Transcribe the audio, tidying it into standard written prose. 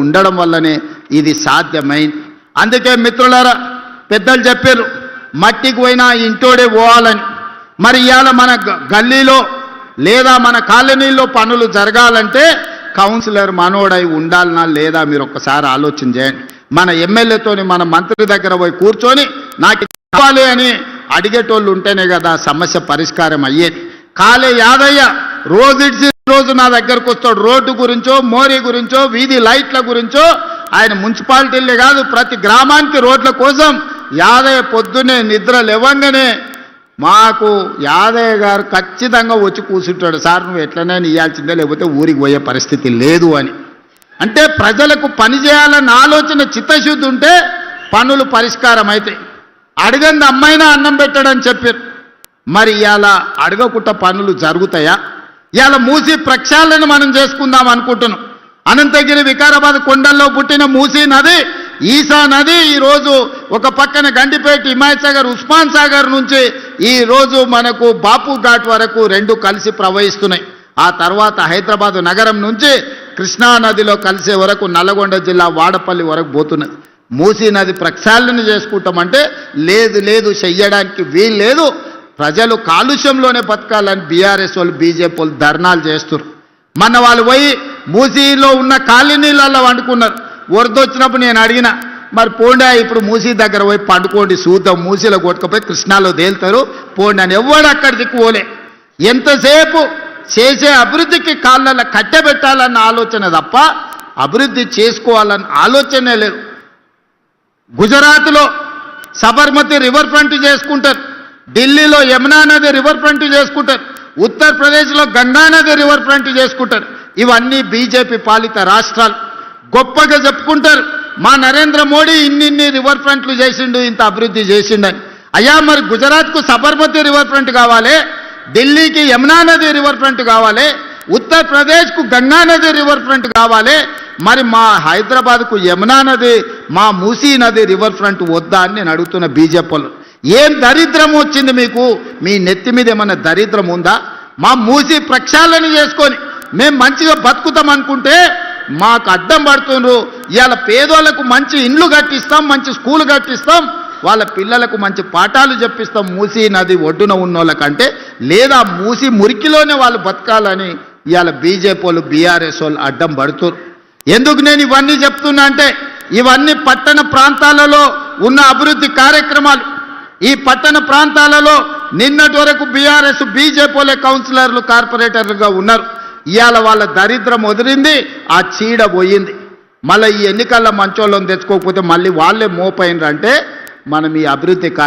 ఉండడం వల్లనే ఇది సాధ్యమైంది. అందుకే మిత్రులారా, పెద్దలు చెప్పారు మట్టికి పోయినా ఇంటోడే పోవాలని. మరి ఇవాళ మన గల్లీలో లేదా మన కాలనీలో పనులు జరగాలంటే కౌన్సిలర్ మనోడై ఉండాలనా లేదా మీరు ఒక్కసారి ఆలోచన చేయండి. మన ఎమ్మెల్యేతోని మన మంత్రి దగ్గర పోయి కూర్చొని నాకు కావాలి అని అడిగేటోళ్ళు ఉంటేనే కదా సమస్య పరిష్కారం అయ్యేది. కాలే యాదయ్య రోజు రోజు నా దగ్గరకు వస్తాడు. రోడ్డు గురించో, మోరీ గురించో, వీధి లైట్ల గురించో. ఆయన మున్సిపాలిటీలే కాదు ప్రతి గ్రామానికి రోడ్ల కోసం యాదయ్య పొద్దున్నే నిద్ర లేవంగానే మాకు యాదయ్య గారు ఖచ్చితంగా వచ్చి కూర్చుంటాడు, సార్ నువ్వు ఎట్లనైనా ఇవ్వాల్సిందే లేకపోతే ఊరికి పోయే పరిస్థితి లేదు అని. అంటే ప్రజలకు పని చేయాలన్న ఆలోచన చిత్తశుద్ధి ఉంటే పనులు పరిష్కారం అవుతాయి. అడగంది అమ్మైనా అన్నం పెట్టాడని చెప్పారు. మరి ఇవాళ అడగకుండా పనులు జరుగుతాయా? ఇవాళ మూసీ ప్రక్షాళన మనం చేసుకుందాం అనుకుంటున్నాం. అనంతగిరి వికారాబాద్ కొండల్లో పుట్టిన మూసీ నది, ఈసా నది ఈరోజు ఒక పక్కన గండిపేట, హిమాయత్ సాగర్, ఉస్మాన్ సాగర్ నుంచి ఈరోజు మనకు బాపు ఘాట్ వరకు రెండు కలిసి ప్రవహిస్తున్నాయి. ఆ తర్వాత హైదరాబాద్ నగరం నుంచి కృష్ణా నదిలో కలిసే వరకు నల్గొండ జిల్లా వాడపల్లి వరకు పోతున్నది. మూసీ నది ప్రక్షాళన చేసుకుంటామంటే లేదు లేదు చెయ్యడానికి వీలు లేదు. ప్రజలు కాలుష్యంలోనే బతకాలని బీఆర్ఎస్ వాళ్ళు, బీజేపీ వాళ్ళు ధర్నాలు చేస్తారు. మన వాళ్ళు పోయి మూసీలో ఉన్న కాలనీలలో వండుకున్నారు. వరదొచ్చినప్పుడు నేను అడిగిన, మరి పోండా ఇప్పుడు మూసీ దగ్గర పోయి పండుకోండి చూద్దాం, మూసీలో కొట్టుకపోయి కృష్ణాలో తేలుతారు పోండి అని. ఎవడు అక్కడ దిక్కుపోలే. ఎంతసేపు చేసే అభివృద్ధికి కాళ్ళ కట్టెబెట్టాలన్న ఆలోచన తప్ప అభివృద్ధి చేసుకోవాలన్న ఆలోచనే లేదు. గుజరాత్లో సబర్మతి రివర్ ఫ్రంట్ చేసుకుంటారు, ఢిల్లీలో యమునా నది రివర్ ఫ్రంట్ చేసుకుంటారు, ఉత్తరప్రదేశ్లో గంగా నది రివర్ ఫ్రంట్ చేసుకుంటారు. ఇవన్నీ బీజేపీ పాలిత రాష్ట్రాలు. గొప్పగా చెప్పుకుంటారు మా నరేంద్ర మోడీ ఇన్ని రివర్ ఫ్రంట్లు చేసిండు, ఇంత అభివృద్ధి చేసిండని. అయ్యా మరి గుజరాత్కు సబర్మతి రివర్ ఫ్రంట్ కావాలి, ఢిల్లీకి యమునా నది రివర్ ఫ్రంట్ కావాలి, ఉత్తరప్రదేశ్కు గంగా నది రివర్ ఫ్రంట్ కావాలి. మరి మా హైదరాబాద్కు యమునా నది, మా మూసీ నది రివర్ ఫ్రంట్ వద్దా అని నేను అడుగుతున్న బీజేపీలో. ఏం దరిద్రం వచ్చింది మీకు? మీ నెత్తి మీద ఏమన్నా దరిద్రం ఉందా? మా మూసీ ప్రక్షాళన చేసుకొని మేము మంచిగా బతుకుతాం అనుకుంటే మాకు అడ్డం పడుతుండ్రు. ఇవాళ పేదోళ్లకు మంచి ఇండ్లు కట్టిస్తాం, మంచి స్కూల్ కట్టిస్తాం, వాళ్ళ పిల్లలకు మంచి పాఠాలు చెప్పిస్తాం మూసీ నది ఒడ్డున ఉన్నోళ్ళకంటే, లేదా మూసీ మురికిలోనే వాళ్ళు బతకాలని ఇవాళ బీజేపీ వాళ్ళు, బీఆర్ఎస్ వాళ్ళు అడ్డం పడుతున్నారు. ఎందుకు నేను ఇవన్నీ చెప్తున్నా అంటే ఇవన్నీ పట్టణ ప్రాంతాలలో ఉన్న అభివృద్ధి కార్యక్రమాలు. ఈ పట్టణ ప్రాంతాలలో నిన్నటి వరకు బీఆర్ఎస్, బీజేపీ కౌన్సిలర్లు, కార్పొరేటర్లుగా ఉన్నారు. ఇవాళ వాళ్ళ దరిద్రం వదిలింది, ఆ చీడ పోయింది. మళ్ళీ ఈ ఎన్నికల్లో మంచోళ్ళని తెచ్చుకోకపోతే మళ్ళీ వాళ్ళే మోపైనరు. అంటే మనం ఈ అభివృద్ధి